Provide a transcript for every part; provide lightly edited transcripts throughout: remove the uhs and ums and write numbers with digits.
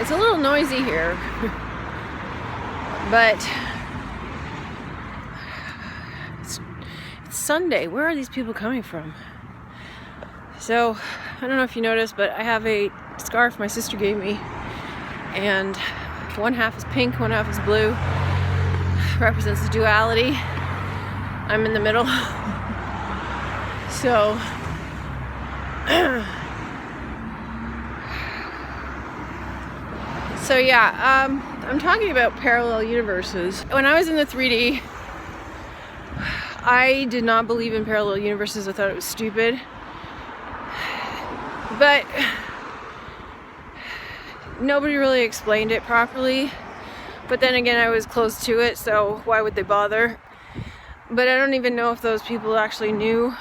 It's a little noisy here, but it's Sunday. Where are these people coming from? So, I don't know if you noticed, but I have a scarf my sister gave me, and one half is pink, one half is blue. Represents the duality. I'm in the middle. So, I'm talking about parallel universes. When I was in the 3D, I did not believe in parallel universes. I thought it was stupid. But nobody really explained it properly. But then again, I was close to it, so why would they bother? But I don't even know if those people actually knew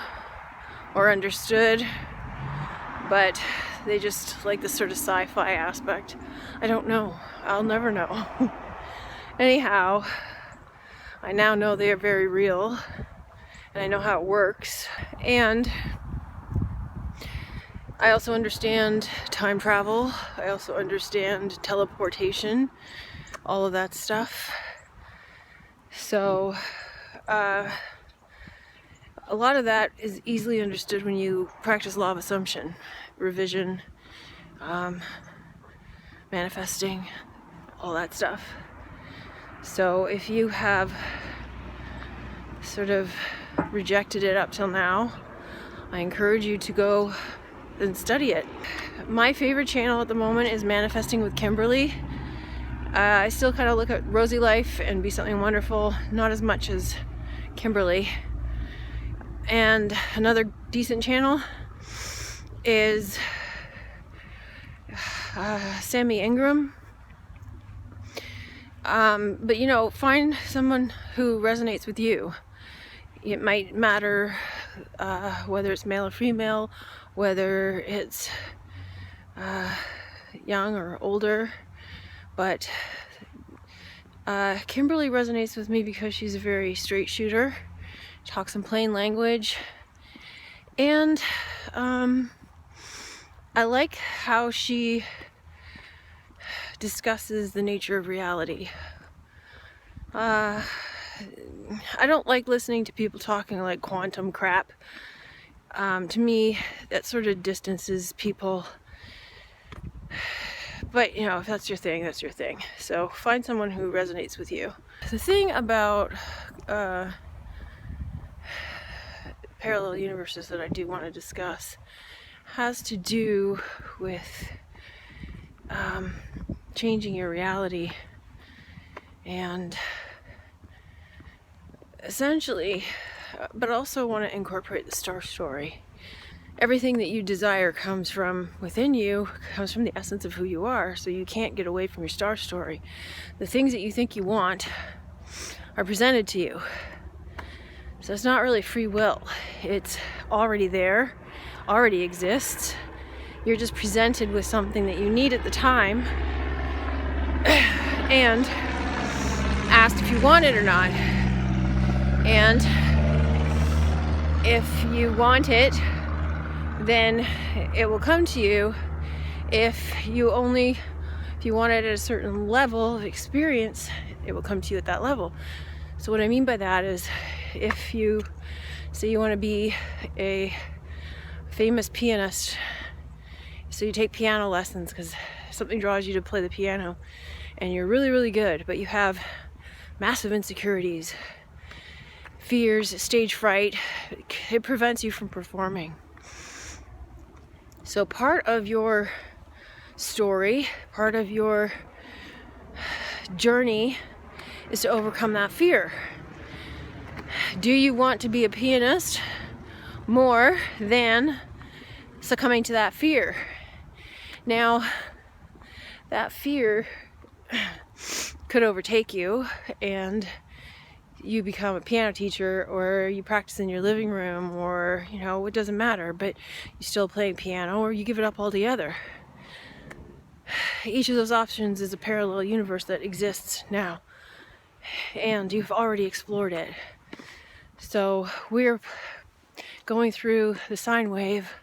or understood. But they just like this sort of sci-fi aspect. I don't know. I'll never know. Anyhow, I now know they are very real, and I know how it works. And I also understand time travel. I also understand teleportation, all of that stuff. So, a lot of that is easily understood when you practice law of assumption, revision, manifesting, all that stuff. So if you have sort of rejected it up till now, I encourage you to go and study it. My favorite channel at the moment is Manifesting with Kimberly. I still kind of look at RealmLife and Be Something Wonderful, not as much as Kimberly. And another decent channel is Sammy Ingram. But you know, find someone who resonates with you. It might matter whether it's male or female, whether it's young or older, but Kimberly resonates with me because she's a very straight shooter, talks in plain language, and I like how she discusses the nature of reality. I don't like listening to people talking like quantum crap. To me, that sort of distances people. But, you know, if that's your thing, that's your thing. So find someone who resonates with you. The thing about parallel universes that I do want to discuss has to do with changing your reality, and essentially, but also want to incorporate the star story. Everything that you desire comes from within you, comes from the essence of who you are, so you can't get away from your star story. The things that you think you want are presented to you. So it's not really free will. It's already there, already exists. You're just presented with something that you need at the time and asked if you want it or not. And if you want it, then it will come to you. If you want it at a certain level of experience, it will come to you at that level. So what I mean by that is, if you say you want to be a famous pianist, so you take piano lessons because something draws you to play the piano, and you're really, really good, but you have massive insecurities, fears, stage fright. It prevents you from performing. So part of your story, part of your journey is to overcome that fear. Do you want to be a pianist more than succumbing to that fear? Now, that fear could overtake you and you become a piano teacher, or you practice in your living room, or, you know, it doesn't matter, but you're still playing piano, or you give it up altogether. Each of those options is a parallel universe that exists now, and you've already explored it. So we're going through the sine wave,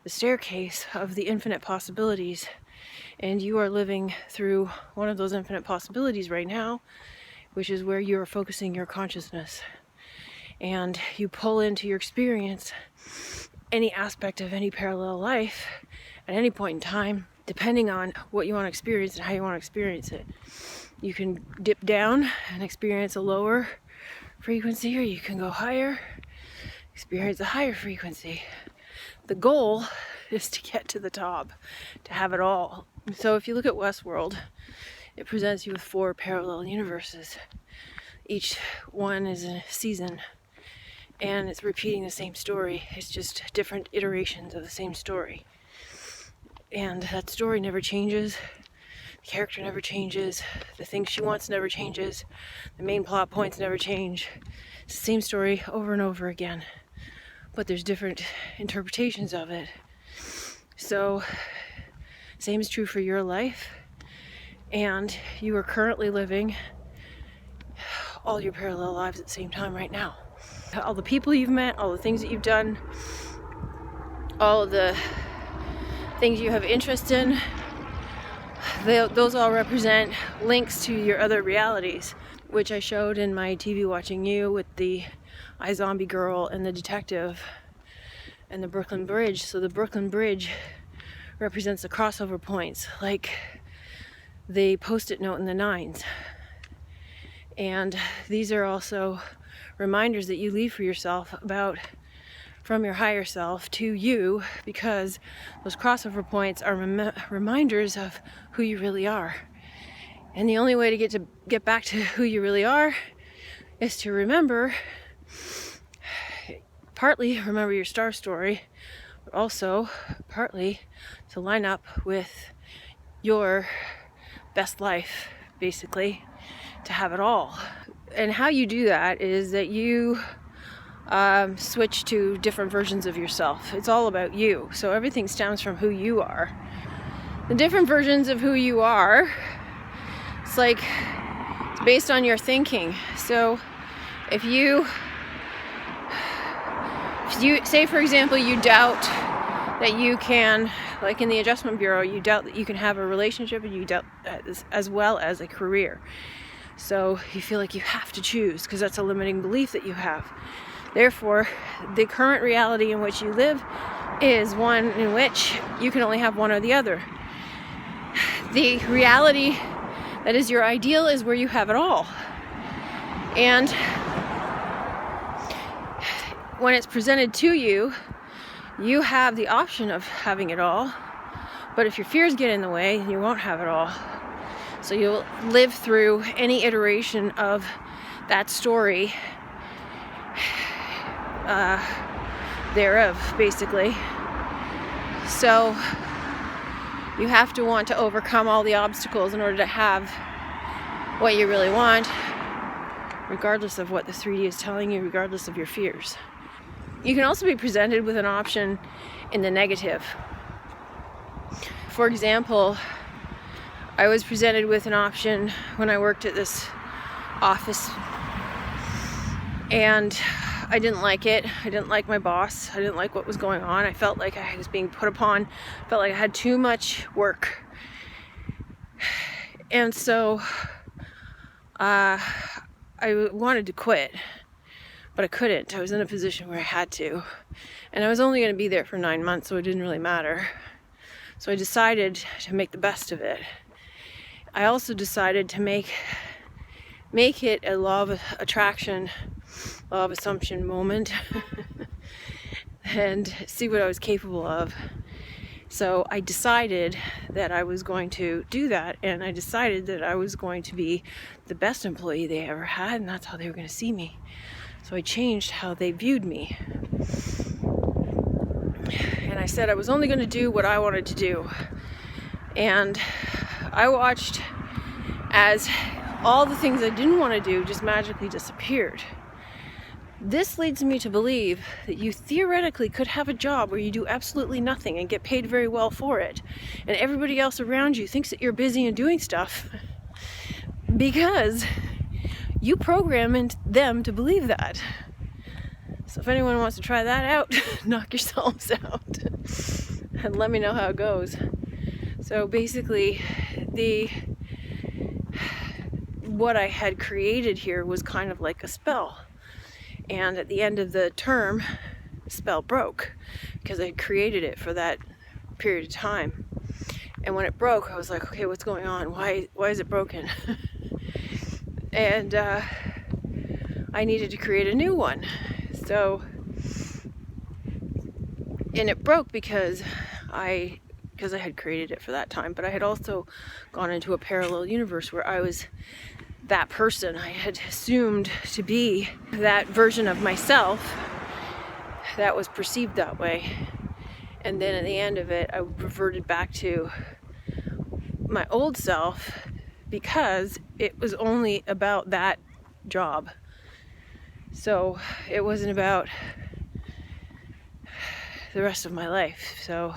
the staircase of the infinite possibilities, And you are living through one of those infinite possibilities right now, which is where you are focusing your consciousness. And you pull into your experience any aspect of any parallel life at any point in time, depending on what you want to experience and how you want to experience it. You can dip down and experience a lower frequency, or you can go higher, experience a higher frequency. The goal is to get to the top, to have it all. So if you look at Westworld, it presents you with 4 parallel universes. Each one is a season, and it's repeating the same story. It's just different iterations of the same story. And that story never changes. The character never changes. The thing she wants never changes. The main plot points never change. It's the same story over and over again. But there's different interpretations of it. So, same is true for your life. And you are currently living all your parallel lives at the same time right now. All the people you've met, all the things that you've done, all of the things you have interest in, those all represent links to your other realities, which I showed in my TV Watching You with the iZombie girl and the detective and the Brooklyn Bridge. So the Brooklyn Bridge represents the crossover points, like the post-it note in the 9s. And these are also reminders that you leave for yourself from your higher self to you, because those crossover points are reminders of who you really are. And the only way to get back to who you really are is to partly remember your star story, but also partly to line up with your best life, basically, to have it all. And how you do that is that you switch to different versions of yourself. It's all about you. So everything stems from who you are. The different versions of who you are, it's based on your thinking. So if you say, for example, you doubt that you can, like in the Adjustment Bureau, you doubt that you can have a relationship, and you doubt as well as a career. So you feel like you have to choose, because that's a limiting belief that you have. Therefore, the current reality in which you live is one in which you can only have one or the other. The reality that is your ideal is where you have it all. And when it's presented to you, you have the option of having it all. But if your fears get in the way, you won't have it all. So you'll live through any iteration of that story thereof, basically. So you have to want to overcome all the obstacles in order to have what you really want, regardless of what the 3D is telling you, regardless of your fears. You can also be presented with an option in the negative. For example, I was presented with an option when I worked at this office, and I didn't like it. I didn't like my boss. I didn't like what was going on. I felt like I was being put upon. I felt like I had too much work. And so I wanted to quit, but I couldn't. I was in a position where I had to. And I was only going to be there for 9 months, so it didn't really matter. So I decided to make the best of it. I also decided to make it a law of attraction, law of assumption moment and see what I was capable of. So I decided that I was going to do that, and I decided that I was going to be the best employee they ever had, and that's how they were going to see me. So I changed how they viewed me. And I said I was only going to do what I wanted to do. And I watched as all the things I didn't want to do just magically disappeared. This leads me to believe that you theoretically could have a job where you do absolutely nothing and get paid very well for it, and everybody else around you thinks that you're busy and doing stuff because you program them to believe that. So if anyone wants to try that out, knock yourselves out and let me know how it goes. So So basically, what I had created here was kind of like a spell. And at the end of the term, the spell broke because I had created it for that period of time. And when it broke, I was like, okay, what's going on? Why is it broken? And I needed to create a new one. So, and it broke because I had created it for that time, but I had also gone into a parallel universe where I was that person. I had assumed to be that version of myself that was perceived that way. And then at the end of it, I reverted back to my old self because it was only about that job. So it wasn't about the rest of my life. So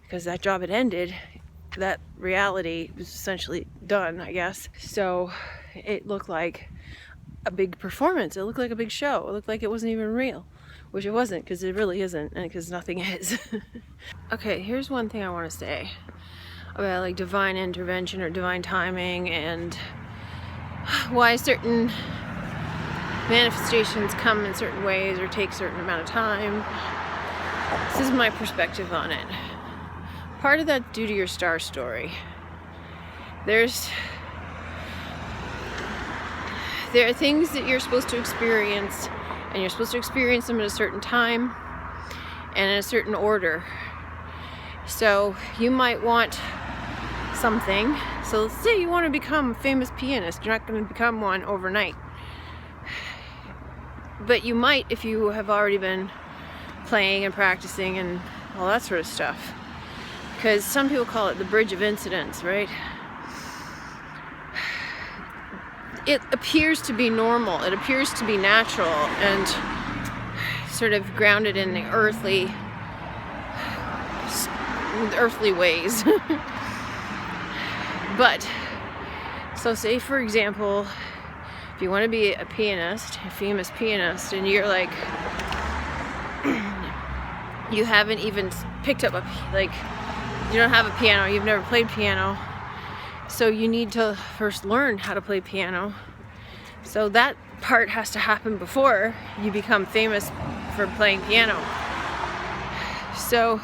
because that job had ended, that reality was essentially done, I guess. So it looked like a big performance. It looked like a big show. It looked like it wasn't even real, which it wasn't, because it really isn't, and because nothing is. Okay, here's one thing I want to say about like divine intervention or divine timing and why certain manifestations come in certain ways or take a certain amount of time. This is my perspective on it. Part of that's due to your star story. There are things that you're supposed to experience, and you're supposed to experience them at a certain time and in a certain order. So you might want something. So let's say you want to become a famous pianist. You're not going to become one overnight. But you might if you have already been playing and practicing and all that sort of stuff. Because some people call it the bridge of incidents, right? It appears to be normal. It appears to be natural and sort of grounded in the earthly ways. But, so say for example, if you want to be a pianist, a famous pianist, and you're like, you haven't even picked up you don't have a piano, you've never played piano, so you need to first learn how to play piano. So that part has to happen before you become famous for playing piano. So,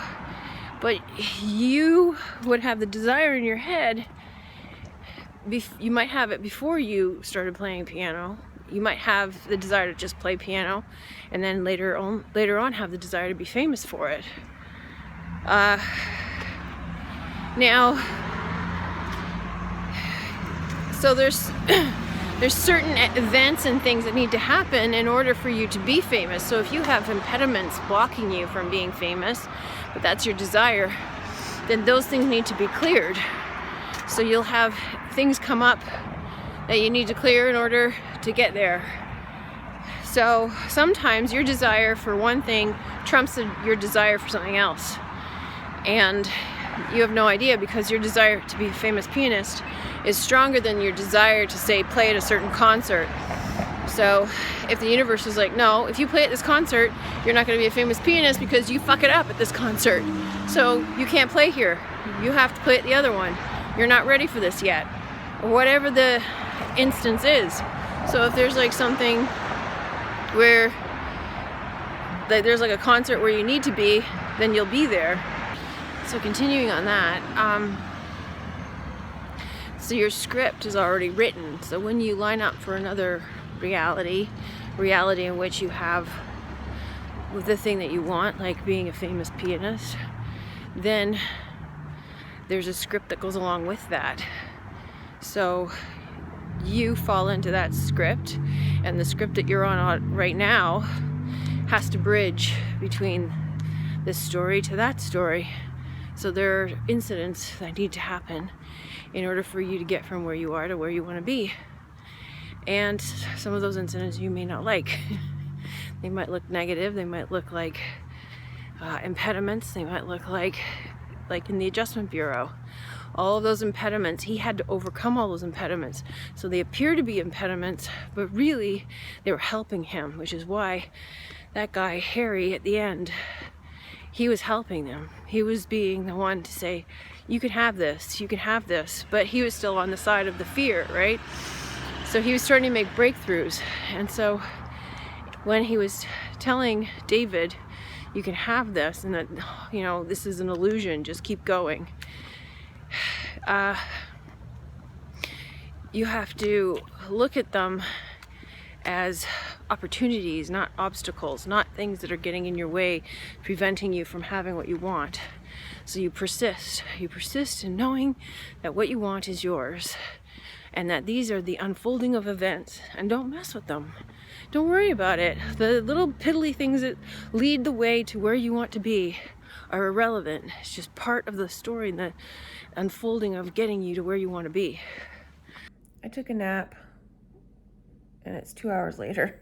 but you would have the desire in your head, you might have it before you started playing piano. You might have the desire to just play piano, and then later on have the desire to be famous for it. Now, so there's certain events and things that need to happen in order for you to be famous. So if you have impediments blocking you from being famous, but that's your desire, then those things need to be cleared. So you'll have things come up that you need to clear in order to get there. So sometimes your desire for one thing trumps your desire for something else. And you have no idea, because your desire to be a famous pianist is stronger than your desire to, say, play at a certain concert. So if the universe is like, no, if you play at this concert, you're not going to be a famous pianist because you fuck it up at this concert. So you can't play here. You have to play at the other one. You're not ready for this yet. Or whatever the instance is. So if there's like something where there's like a concert where you need to be, then you'll be there. So continuing on that, so your script is already written. So when you line up for another reality in which you have the thing that you want, like being a famous pianist, then there's a script that goes along with that. So you fall into that script, and the script that you're on right now has to bridge between this story to that story. So there are incidents that need to happen in order for you to get from where you are to where you want to be. And some of those incidents you may not like. They might look negative, they might look like impediments, they might look like in the Adjustment Bureau. All of those impediments, he had to overcome all those impediments. So they appear to be impediments, but really they were helping him, which is why that guy, Harry, at the end, he was helping them. He was being the one to say, you can have this, you can have this. But he was still on the side of the fear, right? So he was starting to make breakthroughs. And so when he was telling David, you can have this, and that, you know, this is an illusion, just keep going. You have to look at them as opportunities, not obstacles, not things that are getting in your way, preventing you from having what you want. So you persist in knowing that what you want is yours, and that these are the unfolding of events, and don't mess with them. Don't worry about it. The little piddly things that lead the way to where you want to be are irrelevant. It's just part of the story and the unfolding of getting you to where you want to be. I took a nap, and it's 2 hours later.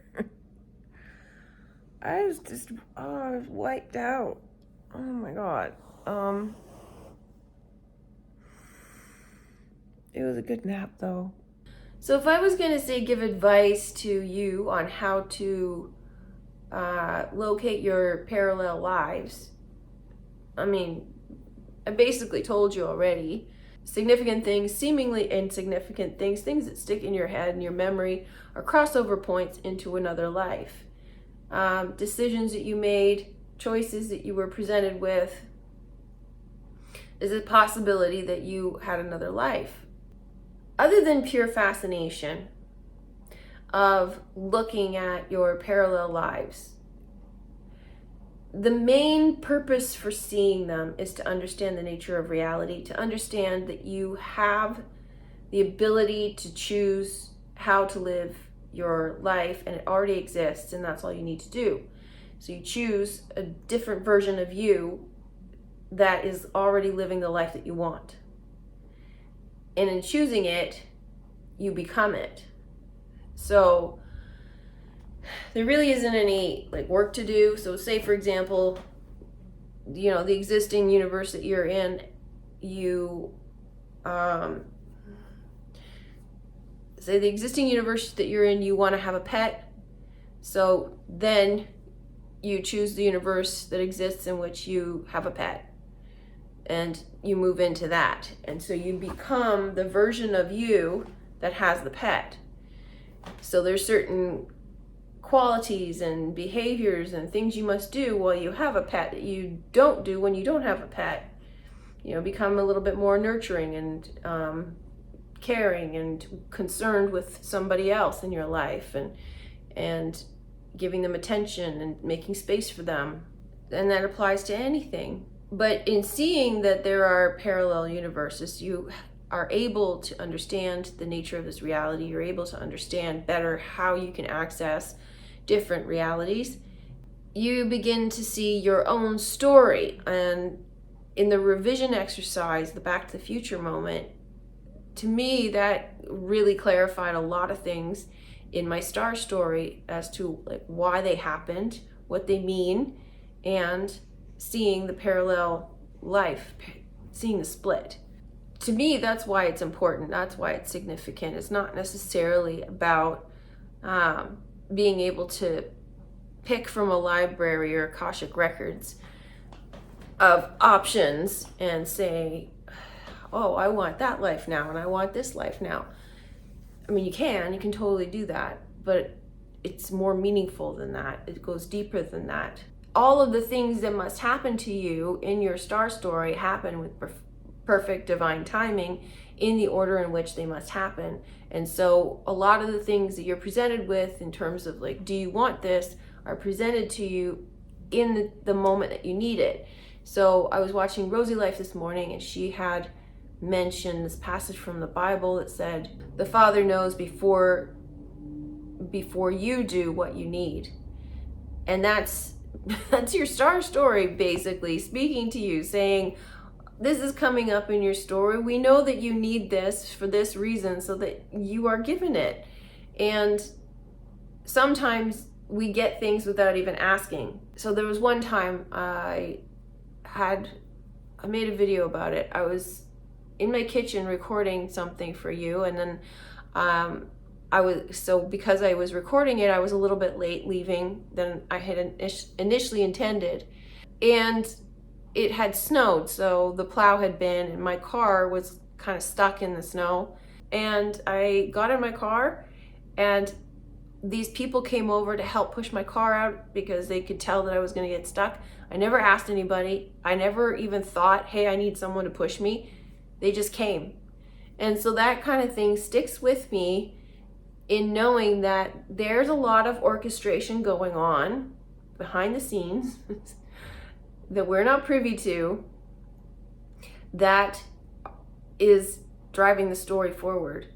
I was just, I was wiped out. Oh my God. It was a good nap though. So if I was gonna say give advice to you on how to locate your parallel lives, I mean, I basically told you already. Significant things, seemingly insignificant things, things that stick in your head and your memory are crossover points into another life. Decisions that you made, choices that you were presented with, is a possibility that you had another life. Other than pure fascination of looking at your parallel lives, the main purpose for seeing them is to understand the nature of reality, to understand that you have the ability to choose how to live your life, and it already exists, and that's all you need to do. So you choose a different version of you that is already living the life that you want. And in choosing it, you become it. So there really isn't any like work to do. So say, for example, you know, the existing universe that you're in, you say the existing universe that you're in, you want to have a pet. So then you choose the universe that exists in which you have a pet, and you move into that. And so you become the version of you that has the pet. So there's certain qualities and behaviors and things you must do while you have a pet that you don't do when you don't have a pet. You know, become a little bit more nurturing and caring and concerned with somebody else in your life, and giving them attention and making space for them. And that applies to anything. But in seeing that there are parallel universes, you are able to understand the nature of this reality. You're able to understand better how you can access different realities. You begin to see your own story. And in the revision exercise, the Back to the Future moment, to me, that really clarified a lot of things in my star story as to like why they happened, what they mean, and seeing the parallel life, seeing the split. To me, that's why it's important. That's why it's significant. It's not necessarily about being able to pick from a library or Akashic records of options and say, oh, I want that life now and I want this life now. I mean, you can totally do that, but it's more meaningful than that. It goes deeper than that. All of the things that must happen to you in your star story happen with perfect divine timing in the order in which they must happen. And so a lot of the things that you're presented with in terms of like, do you want this, are presented to you in the moment that you need it. So I was watching RealmLife this morning, and she had mentioned this passage from the Bible that said, the Father knows before you do what you need. And that's your star story basically speaking to you, saying, this is coming up in your story. We know that you need this for this reason, so that you are given it. And sometimes we get things without even asking. So there was one time I made a video about it. I was in my kitchen recording something for you, and then because I was recording it, I was a little bit late leaving than I had initially intended. And it had snowed, so the plow had been, and my car was kind of stuck in the snow. And I got in my car, and these people came over to help push my car out because they could tell that I was going to get stuck. I never asked anybody. I never even thought, hey, I need someone to push me. They just came. And so that kind of thing sticks with me, in knowing that there's a lot of orchestration going on behind the scenes that we're not privy to, that is driving the story forward.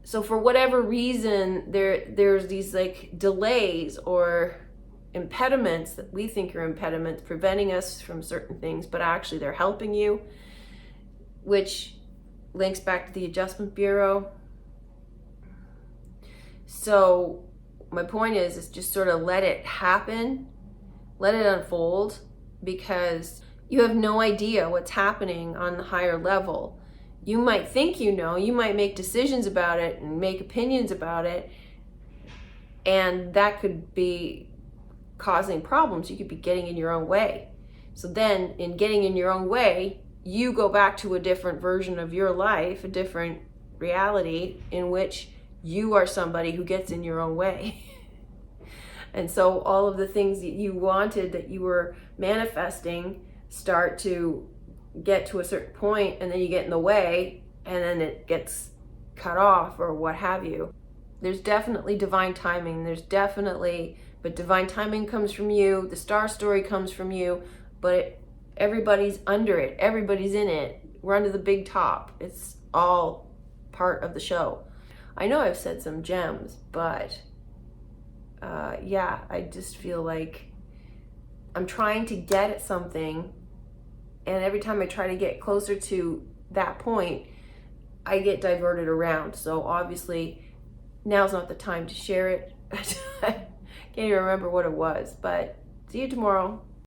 So for whatever reason, there's these like delays or impediments that we think are impediments preventing us from certain things, but actually they're helping you, which links back to the Adjustment Bureau. So my point is just sort of let it happen, let it unfold, because you have no idea what's happening on the higher level. You might think you know, you might make decisions about it and make opinions about it, and that could be causing problems. You could be getting in your own way. So then in getting in your own way, you go back to a different version of your life, a different reality in which you are somebody who gets in your own way. And so all of the things that you wanted, that you were manifesting, start to get to a certain point, and then you get in the way, and then it gets cut off or what have you. There's definitely divine timing. But divine timing comes from you. The star story comes from you, but everybody's under it. Everybody's in it. We're under the big top. It's all part of the show. I know I've said some gems, but yeah, I just feel like I'm trying to get at something, and every time I try to get closer to that point, I get diverted around. So obviously now's not the time to share it. I can't even remember what it was, but see you tomorrow.